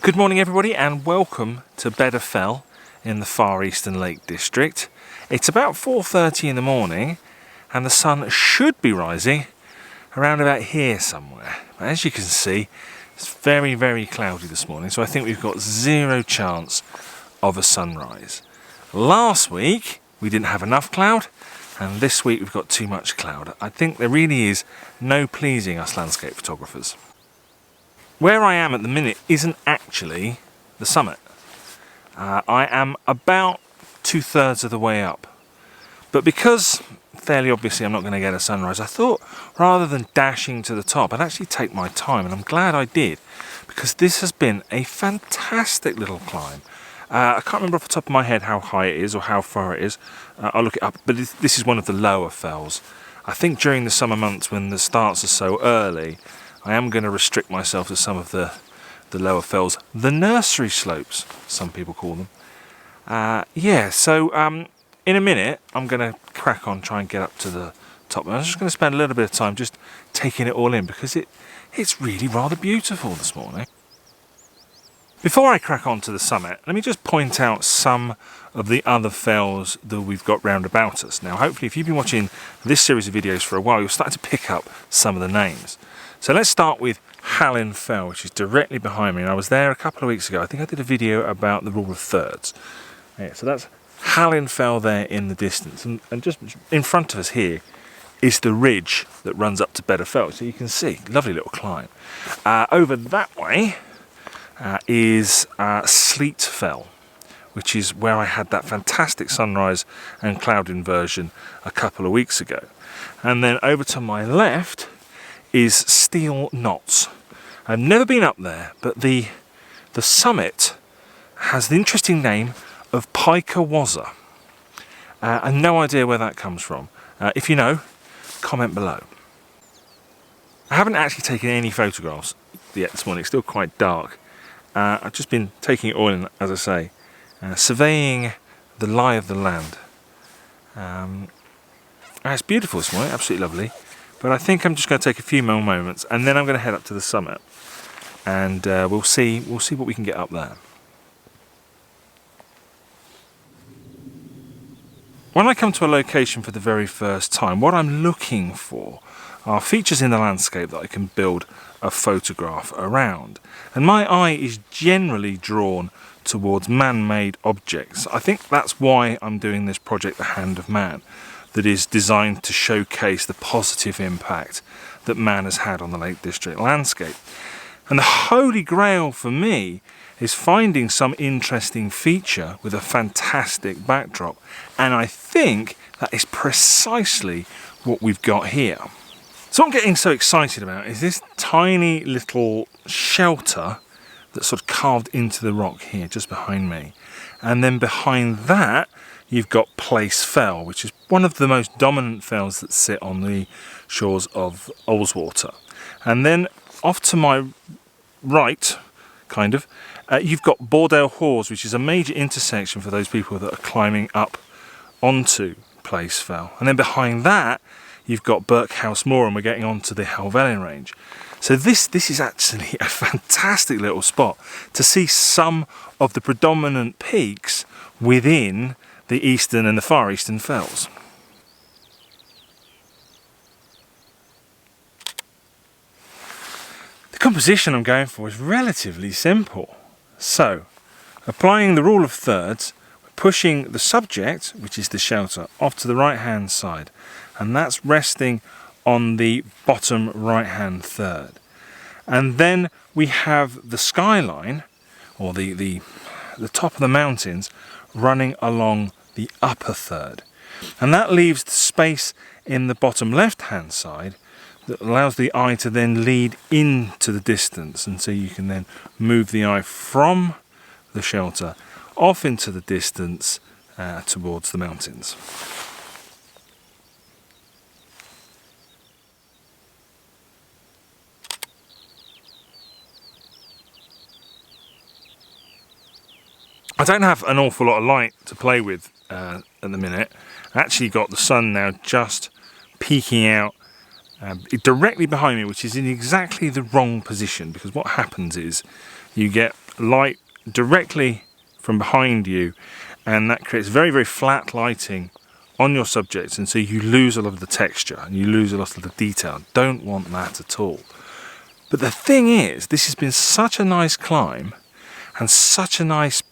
Good morning everybody and welcome to Beda Fell in the Far Eastern Lake District. It's about 4:30 in the morning and the sun should be rising around about here somewhere. But as you can see, it's very cloudy this morning, so I think we've got zero chance of a sunrise. Last week we didn't have enough cloud, and this week we've got too much cloud. I think there really is no pleasing us landscape photographers. Where I am at the minute isn't actually the summit. I am about 2/3 of the way up. But because, fairly obviously, I'm not going to get a sunrise, I thought rather than dashing to the top, I'd actually take my time, and I'm glad I did, because this has been a fantastic little climb. I can't remember off the top of my head how high it is or how far it is. I'll look it up, but this is one of the lower fells. I think during the summer months when the starts are so early, I am going to restrict myself to some of the lower fells, the nursery slopes, some people call them. In a minute I'm going to crack on, try and get up to the top. I'm just going to spend a little bit of time just taking it all in, because it's really rather beautiful this morning. Before I crack on to the summit, let me just point out some of the other fells that we've got round about us. Now hopefully if you've been watching this series of videos for a while, you'll start to pick up some of the names. So let's start with Hallin Fell, which is directly behind me, and I was there a couple of weeks ago. I think I did a video about the rule of thirds. Yeah, so that's Hallin Fell there in the distance, and just in front of us here is the ridge that runs up to Beda Fell, so you can see, lovely little climb. Over that way is Sleet Fell, which is where I had that fantastic sunrise and cloud inversion a couple of weeks ago. And then over to my left is Steel Knots. I've never been up there, but the summit has the interesting name of Pikawaza. I have no idea where that comes from. If you know, comment below. I haven't actually taken any photographs yet this morning. It's still quite dark. I've just been taking it all in, as I say, surveying the lie of the land. It's beautiful this morning, absolutely lovely. But I think I'm just going to take a few more moments, and then I'm going to head up to the summit, and we'll see what we can get up there. When I come to a location for the very first time, what I'm looking for are features in the landscape that I can build a photograph around. And my eye is generally drawn towards man-made objects. I think that's why I'm doing this project, The Hand of Man, that is designed to showcase the positive impact that man has had on the Lake District landscape. And the holy grail for me is finding some interesting feature with a fantastic backdrop. And I think that is precisely what we've got here. So what I'm getting so excited about is this tiny little shelter that's sort of carved into the rock here just behind me. And then behind that you've got Place Fell, which is one of the most dominant fells that sit on the shores of Ullswater. And then off to my right, kind of, you've got Bordale Hawes, which is a major intersection for those people that are climbing up onto Place Fell. And then behind that, you've got Birkhouse Moor, and we're getting onto the Helvellyn range. So this is actually a fantastic little spot to see some of the predominant peaks within the eastern and the far eastern fells. The composition I'm going for is relatively simple. So, applying the rule of thirds, we're pushing the subject, which is the shelter, off to the right hand side, and that's resting on the bottom right hand third. And then we have the skyline, or the top of the mountains, running along the upper third, and that leaves the space in the bottom left hand side that allows the eye to then lead into the distance, and so you can then move the eye from the shelter off into the distance towards the mountains. I don't have an awful lot of light to play with at the minute. I actually got the sun now just peeking out directly behind me, which is in exactly the wrong position, because what happens is you get light directly from behind you, and that creates very, very flat lighting on your subject, and so you lose a lot of the texture and you lose a lot of the detail. Don't want that at all. But the thing is, this has been such a nice climb and such a nice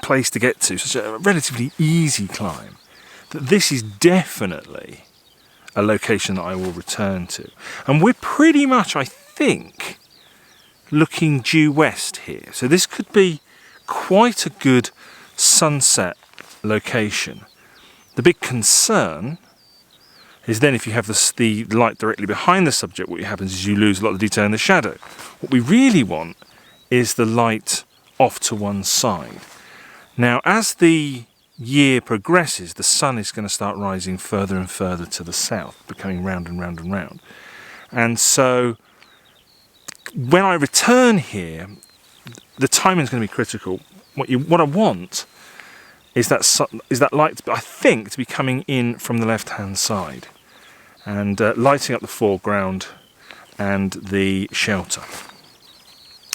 place to get to, such a relatively easy climb, that this is definitely a location that I will return to. And we're pretty much, I think, looking due west here. So this could be quite a good sunset location. The big concern is then if you have the light directly behind the subject, what happens is you lose a lot of the detail in the shadow. What we really want is the light off to one side. Now, as the year progresses, the sun is going to start rising further and further to the south, becoming round and round and round. And so when I return here, the timing is going to be critical. What I want is that light, I think, to be coming in from the left-hand side and lighting up the foreground and the shelter.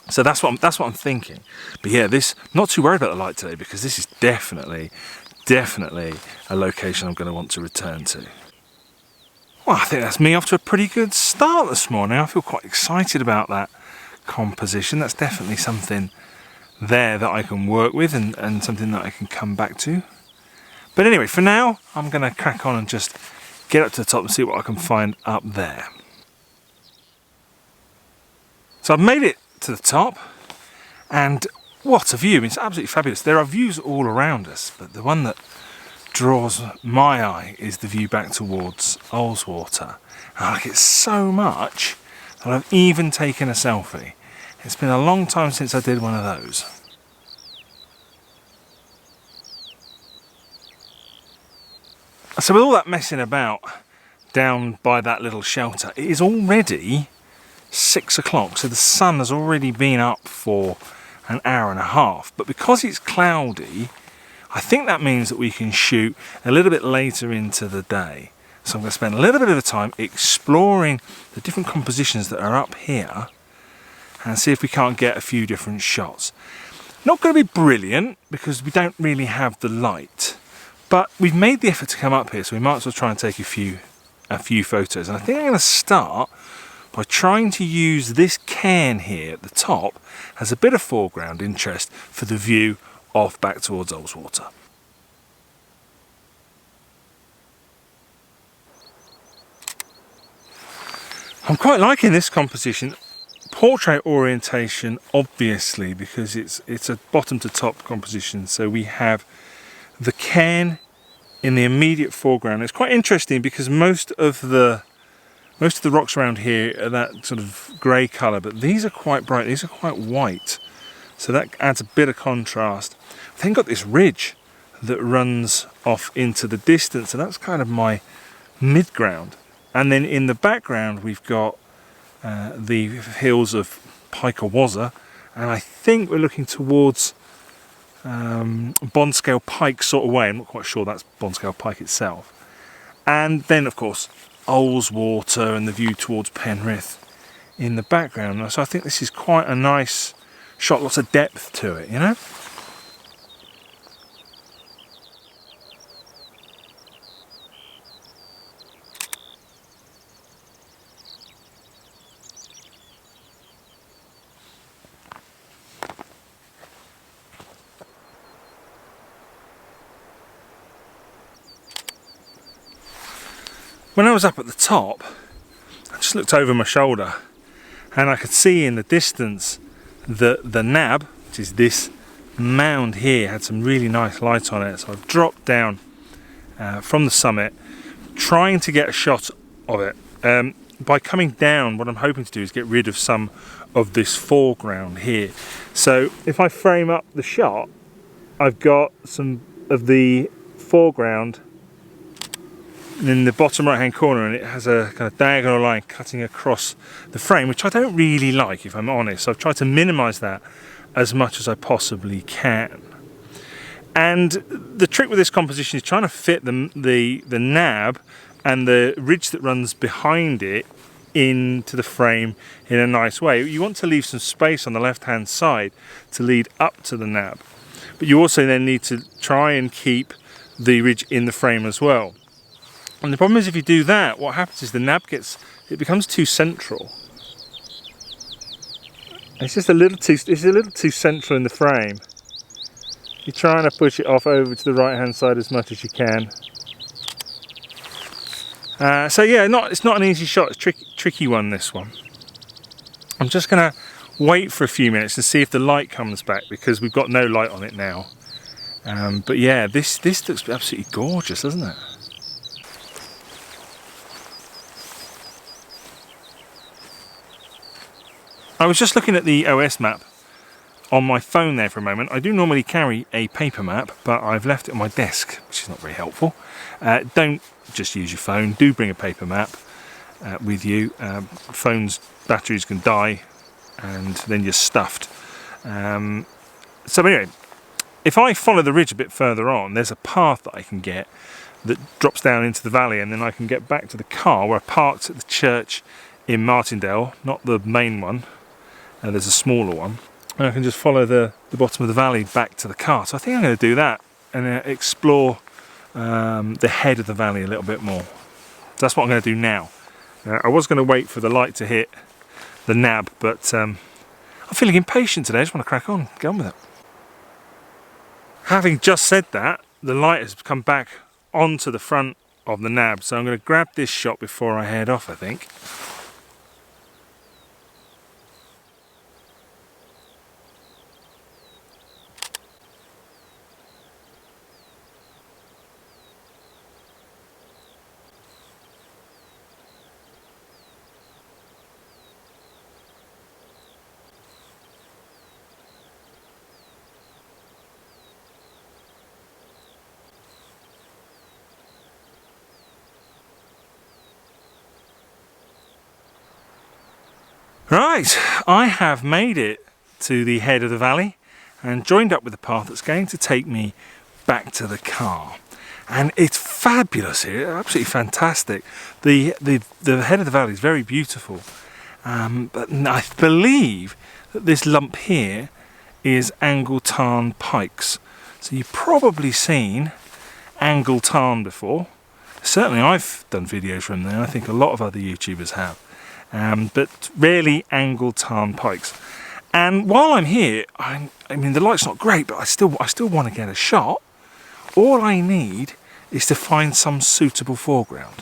So that's what I'm thinking. But yeah, not too worried about the light today, because this is definitely a location I'm going to want to return to. Well, I think that's me off to a pretty good start this morning. I feel quite excited about that composition. That's definitely something there that I can work with and something that I can come back to. But anyway, for now, I'm going to crack on and just get up to the top and see what I can find up there. So I've made it to the top, and what a view. It's absolutely fabulous. There are views all around us, but the one that draws my eye is the view back towards Ullswater. I like it so much that I've even taken a selfie. It's been a long time since I did one of those. So with all that messing about down by that little shelter, it is already 6 o'clock, so the sun has already been up for an hour and a half. But because it's cloudy, I think that means that we can shoot a little bit later into the day. So I'm going to spend a little bit of the time exploring the different compositions that are up here and see if we can't get a few different shots. Not going to be brilliant because we don't really have the light, but we've made the effort to come up here, so we might as well try and take a few photos. And I think I'm going to start by trying to use this cairn here at the top as a bit of foreground interest for the view off back towards Ullswater. I'm quite liking this composition. Portrait orientation, obviously, because it's a bottom to top composition. So we have the cairn in the immediate foreground. It's quite interesting because most of the rocks around here are that sort of grey colour, but these are quite bright. These are quite white, so that adds a bit of contrast. I've then got this ridge that runs off into the distance, and that's kind of my midground. And then in the background we've got the hills of Pike-a-Wazza, and I think we're looking towards Bonscale Pike sort of way. I'm not quite sure that's Bonscale Pike itself. And then of course Ullswater and the view towards Penrith in the background. So I think this is quite a nice shot, lots of depth to it, you know? When I was up at the top, I just looked over my shoulder and I could see in the distance that the nab, which is this mound here, had some really nice light on it. So I've dropped down from the summit, trying to get a shot of it. By coming down, what I'm hoping to do is get rid of some of this foreground here. So if I frame up the shot, I've got some of the foreground in the bottom right hand corner, and it has a kind of diagonal line cutting across the frame, which I don't really like, if I'm honest. So I've tried to minimize that as much as I possibly can. And the trick with this composition is trying to fit the nab and the ridge that runs behind it into the frame in a nice way. You want to leave some space on the left hand side to lead up to the nab, but you also then need to try and keep the ridge in the frame as well. And the problem is, if you do that, what happens is the nab becomes too central. It's just a little too central in the frame. You're trying to push it off over to the right hand side as much as you can. So yeah, it's not an easy shot. It's tricky one, this one. I'm just gonna wait for a few minutes and see if the light comes back, because we've got no light on it now. But yeah, this looks absolutely gorgeous, doesn't it? I was just looking at the OS map on my phone there for a moment. I do normally carry a paper map, but I've left it on my desk, which is not very helpful. Don't just use your phone. Do bring a paper map with you. Phone's batteries can die and then you're stuffed. So anyway, if I follow the ridge a bit further on, there's a path that I can get that drops down into the valley, and then I can get back to the car where I parked at the church in Martindale, not the main one. There's a smaller one. And I can just follow the bottom of the valley back to the car. So I think I'm going to do that and explore the head of the valley a little bit more. So that's what I'm going to do now. I was going to wait for the light to hit the nab, but I'm feeling impatient today. I just want to crack on, get on with it. Having just said that, the light has come back onto the front of the nab, so I'm going to grab this shot before I head off, I think. Right, I have made it to the head of the valley and joined up with the path that's going to take me back to the car. And it's fabulous here, absolutely fantastic. The head of the valley is very beautiful, but I believe that this lump here is angle tarn pikes. So you've probably seen angle tarn before. Certainly I've done videos from there, I think a lot of other YouTubers have. But rarely angle tarn pikes. And while I'm here, I mean the light's not great, but I still want to get a shot. All I need is to find some suitable foreground.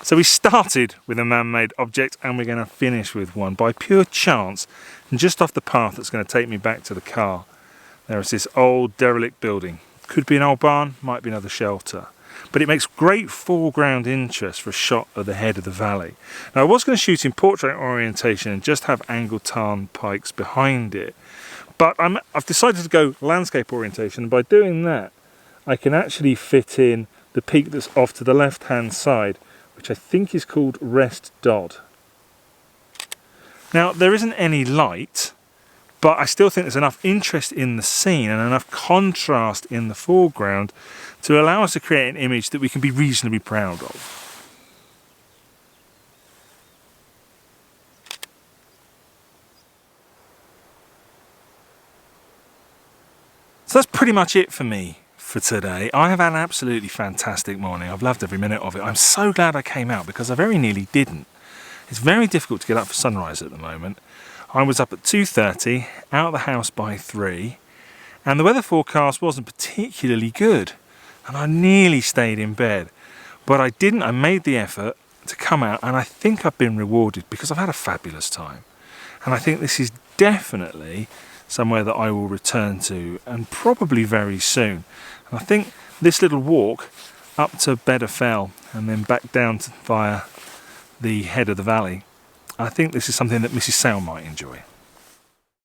So we started with a man-made object and we're going to finish with one by pure chance, and just off the path that's going to take me back to the car. There is this old derelict building. Could be an old barn, might be another shelter. But it makes great foreground interest for a shot of the head of the valley. Now I was going to shoot in portrait orientation and just have angle tarn pikes behind it. But I've decided to go landscape orientation, and by doing that I can actually fit in the peak that's off to the left hand side, which I think is called Rest Dodd. Now there isn't any light, but I still think there's enough interest in the scene and enough contrast in the foreground to allow us to create an image that we can be reasonably proud of. So that's pretty much it for me for today. I have had an absolutely fantastic morning. I've loved every minute of it. I'm so glad I came out because I very nearly didn't. It's very difficult to get up for sunrise at the moment. I was up at 2:30, out of the house by 3, and the weather forecast wasn't particularly good, and I nearly stayed in bed. But I didn't. I made the effort to come out, and I think I've been rewarded because I've had a fabulous time. And I think this is definitely somewhere that I will return to, and probably very soon. And I think this little walk up to Beda Fell and then back down via the head of the valley, I think this is something that Mrs. Sale might enjoy.